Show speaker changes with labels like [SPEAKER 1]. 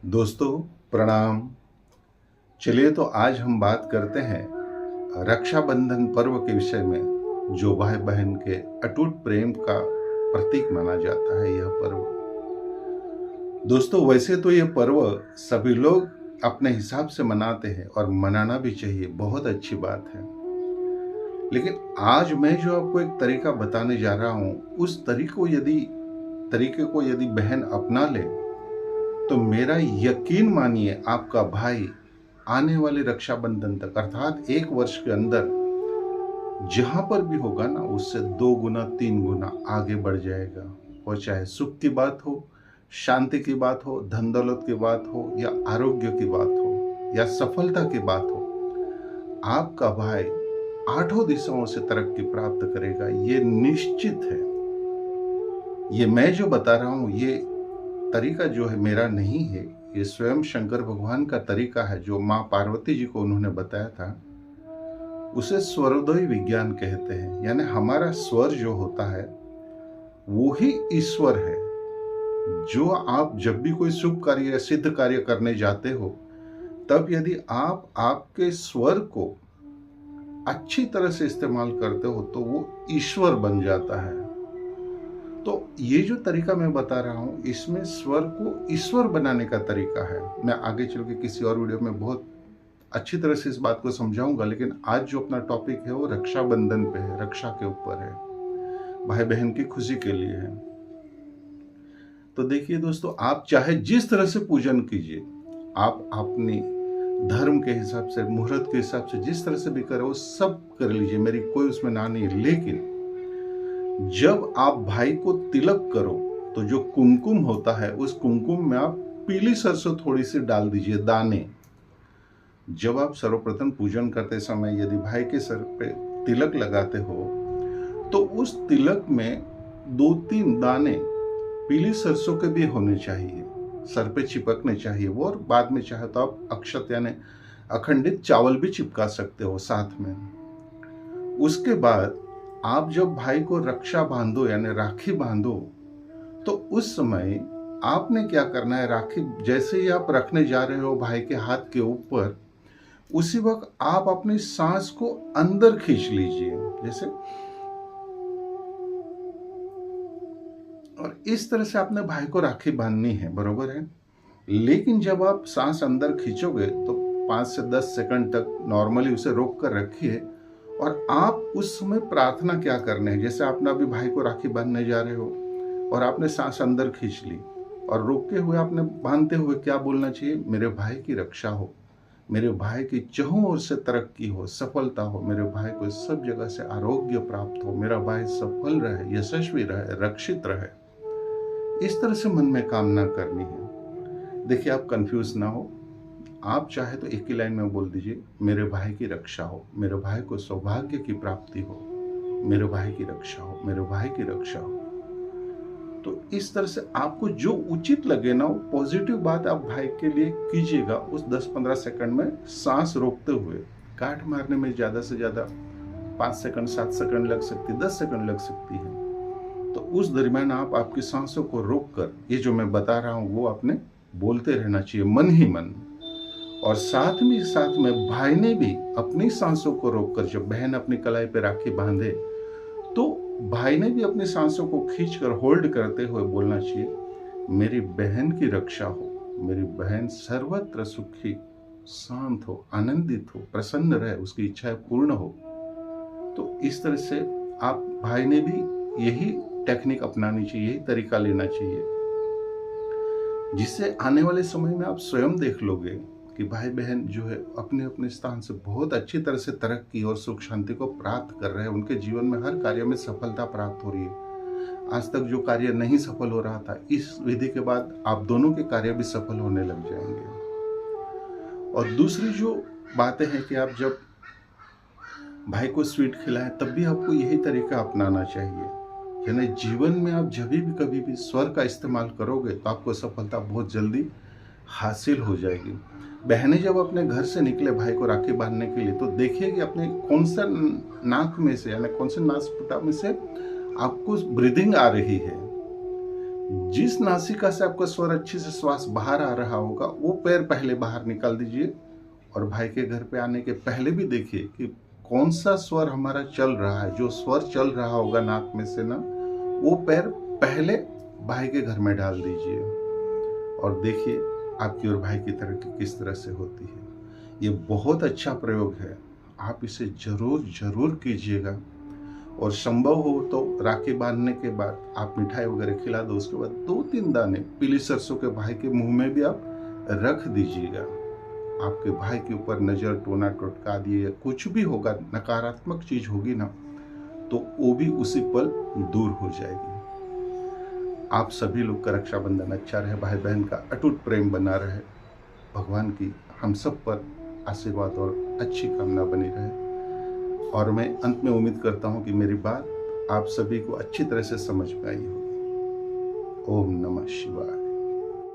[SPEAKER 1] दोस्तों प्रणाम। चलिए तो आज हम बात करते हैं रक्षाबंधन पर्व के विषय में, जो भाई बहन के अटूट प्रेम का प्रतीक माना जाता है। यह पर्व दोस्तों, वैसे तो यह पर्व सभी लोग अपने हिसाब से मनाते हैं और मनाना भी चाहिए, बहुत अच्छी बात है। लेकिन आज मैं जो आपको एक तरीका बताने जा रहा हूं, उस तरीके को यदि बहन अपना ले तो मेरा यकीन मानिए, आपका भाई आने वाले रक्षाबंधन तक अर्थात 1 वर्ष के अंदर जहां पर भी होगा ना, उससे 2 गुना 3 गुना आगे बढ़ जाएगा। और चाहे सुख की बात हो, शांति की बात हो, धन दौलत की बात हो, या आरोग्य की बात हो, या सफलता की बात हो, आपका भाई 8 दिशाओं से तरक्की प्राप्त करेगा। ये निश्चित है। ये मैं जो बता रहा हूं, ये तरीका जो है मेरा नहीं है, ये स्वयं शंकर भगवान का तरीका है, जो माँ पार्वती जी को उन्होंने बताया था। उसे स्वरोदय विज्ञान कहते हैं। यानी हमारा स्वर जो होता है वो ही ईश्वर है। जो आप जब भी कोई शुभ कार्य या सिद्ध कार्य करने जाते हो, तब यदि आप आपके स्वर को अच्छी तरह से इस्तेमाल करते हो तो वो ईश्वर बन जाता है। तो ये जो तरीका मैं बता रहा हूं, इसमें स्वर को ईश्वर बनाने का तरीका है। मैं आगे चल के किसी और वीडियो में बहुत अच्छी तरह से इस बात को समझाऊंगा, लेकिन आज जो अपना टॉपिक है वो रक्षाबंधन पे है, रक्षा के ऊपर है, भाई बहन की खुशी के लिए है। तो देखिए दोस्तों, आप चाहे जिस तरह से पूजन कीजिए, आप अपनी धर्म के हिसाब से, मुहूर्त के हिसाब से, जिस तरह से भी करो सब कर लीजिए, मेरी कोई उसमें ना नहीं। लेकिन जब आप भाई को तिलक करो तो जो कुमकुम होता है, उस कुमकुम में आप पीली सरसों थोड़ी सी डाल दीजिए, दाने। जब आप सर्वप्रथम पूजन करते समय यदि भाई के सर पे तिलक लगाते हो तो उस तिलक में 2-3 दाने पीली सरसों के भी होने चाहिए, सर पे चिपकने चाहिए वो। और बाद में चाहे तो आप अक्षत यानी अखंडित चावल भी चिपका सकते हो साथ में। उसके बाद आप जब भाई को रक्षा बांधो यानी राखी बांधो, तो उस समय आपने क्या करना है, राखी जैसे ही आप रखने जा रहे हो भाई के हाथ के ऊपर, उसी वक्त आप अपनी सांस को अंदर खींच लीजिए जैसे, और इस तरह से आपने भाई को राखी बांधनी है, बरोबर है। लेकिन जब आप सांस अंदर खींचोगे तो 5 से 10 सेकंड तक नॉर्मली उसे रोक कर रखिए। और आप उस समय प्रार्थना क्या करने हैं, जैसे आपने अभी भाई को राखी बांधने जा रहे हो और आपने सांस अंदर खींच ली और रोके हुए आपने बांधते हुए क्या बोलना चाहिए, मेरे भाई की रक्षा हो, मेरे भाई की चहुं ओर से तरक्की हो, सफलता हो, मेरे भाई को सब जगह से आरोग्य प्राप्त हो, मेरा भाई सफल रहे, यशस्वी रहे, रक्षित रहे। इस तरह से मन में कामना करनी है। देखिए, आप कंफ्यूज ना हो, आप चाहे तो एक ही लाइन में बोल दीजिए, मेरे भाई की रक्षा हो, मेरे भाई को सौभाग्य की प्राप्ति हो, मेरे भाई की रक्षा हो, मेरे भाई की रक्षा हो। तो इस तरह से आपको जो उचित लगे ना, वो पॉजिटिव बात आप भाई के लिए कीजिएगा। उस 10-15 सेकंड में सांस रोकते हुए, काट मारने में ज्यादा से ज्यादा 5 सेकंड 7 सेकंड लग सकती है, 10 सेकंड लग सकती है। तो उस दरमियान आप आपकी सांसों को रोककर ये जो मैं बता रहा हूं वो आपने बोलते रहना चाहिए, मन ही मन। और साथ में भाई ने भी अपनी सांसों को रोककर, जब बहन अपनी कलाई पे राखी बांधे तो भाई ने भी अपनी सांसों को खींचकर होल्ड करते हुए बोलना चाहिए, मेरी बहन की रक्षा हो, मेरी बहन सर्वत्र सुखी, शांत हो, आनंदित हो, प्रसन्न रहे, उसकी इच्छाएं पूर्ण हो। तो इस तरह से आप भाई ने भी यही टेक्निक अपनानी चाहिए, यही तरीका लेना चाहिए, जिससे आने वाले समय में आप स्वयं देख लोगे कि भाई बहन जो है अपने अपने स्थान से बहुत अच्छी तरह से तरक्की और सुख शांति को प्राप्त कर रहे हैं। उनके जीवन में हर कार्य में सफलता प्राप्त हो रही है। आज तक जो कार्य नहीं सफल हो रहा था, इस विधि के बाद आप दोनों के कार्य भी सफल होने लग जाएंगे। और दूसरी जो बातें हैं कि आप जब भाई को स्वीट खिलाएं, तब भी आपको यही तरीका अपनाना चाहिए। यानी जीवन में आप जब भी कभी भी स्वर का इस्तेमाल करोगे तो आपको सफलता बहुत जल्दी हासिल हो जाएगी। बहनें जब अपने घर से निकले भाई को राखी बांधने के लिए, तो देखिए कि अपने कौन सा नाक में से यानी कौन से नासपुटा में से आपको ब्रीदिंग आ रही है। जिस नासिका से आपका स्वर अच्छे से श्वास बाहर आ रहा होगा वो पैर पहले बाहर निकाल दीजिए, और भाई के घर पे आने के पहले भी देखिए कि कौन सा स्वर हमारा चल रहा है। जो स्वर चल रहा होगा नाक में से ना, वो पैर पहले भाई के घर में डाल दीजिए, और देखिए आपकी और भाई की तरक्की किस तरह से होती है। ये बहुत अच्छा प्रयोग है, आप इसे जरूर जरूर कीजिएगा। और संभव हो तो राखी बांधने के बाद आप मिठाई वगैरह खिला दो, उसके बाद 2-3 दाने पीली सरसों के भाई के मुंह में भी आप रख दीजिएगा। आपके भाई के ऊपर नजर, टोना टोटका दिए या कुछ भी होगा, नकारात्मक चीज होगी ना, तो वो भी उसी पल दूर हो जाएगी। आप सभी लोग का रक्षाबंधन अच्छा रहे, भाई बहन का अटूट प्रेम बना रहे, भगवान की हम सब पर आशीर्वाद और अच्छी कामना बनी रहे। और मैं अंत में उम्मीद करता हूं कि मेरी बात आप सभी को अच्छी तरह से समझ में आई होगी। ओम नमः शिवाय।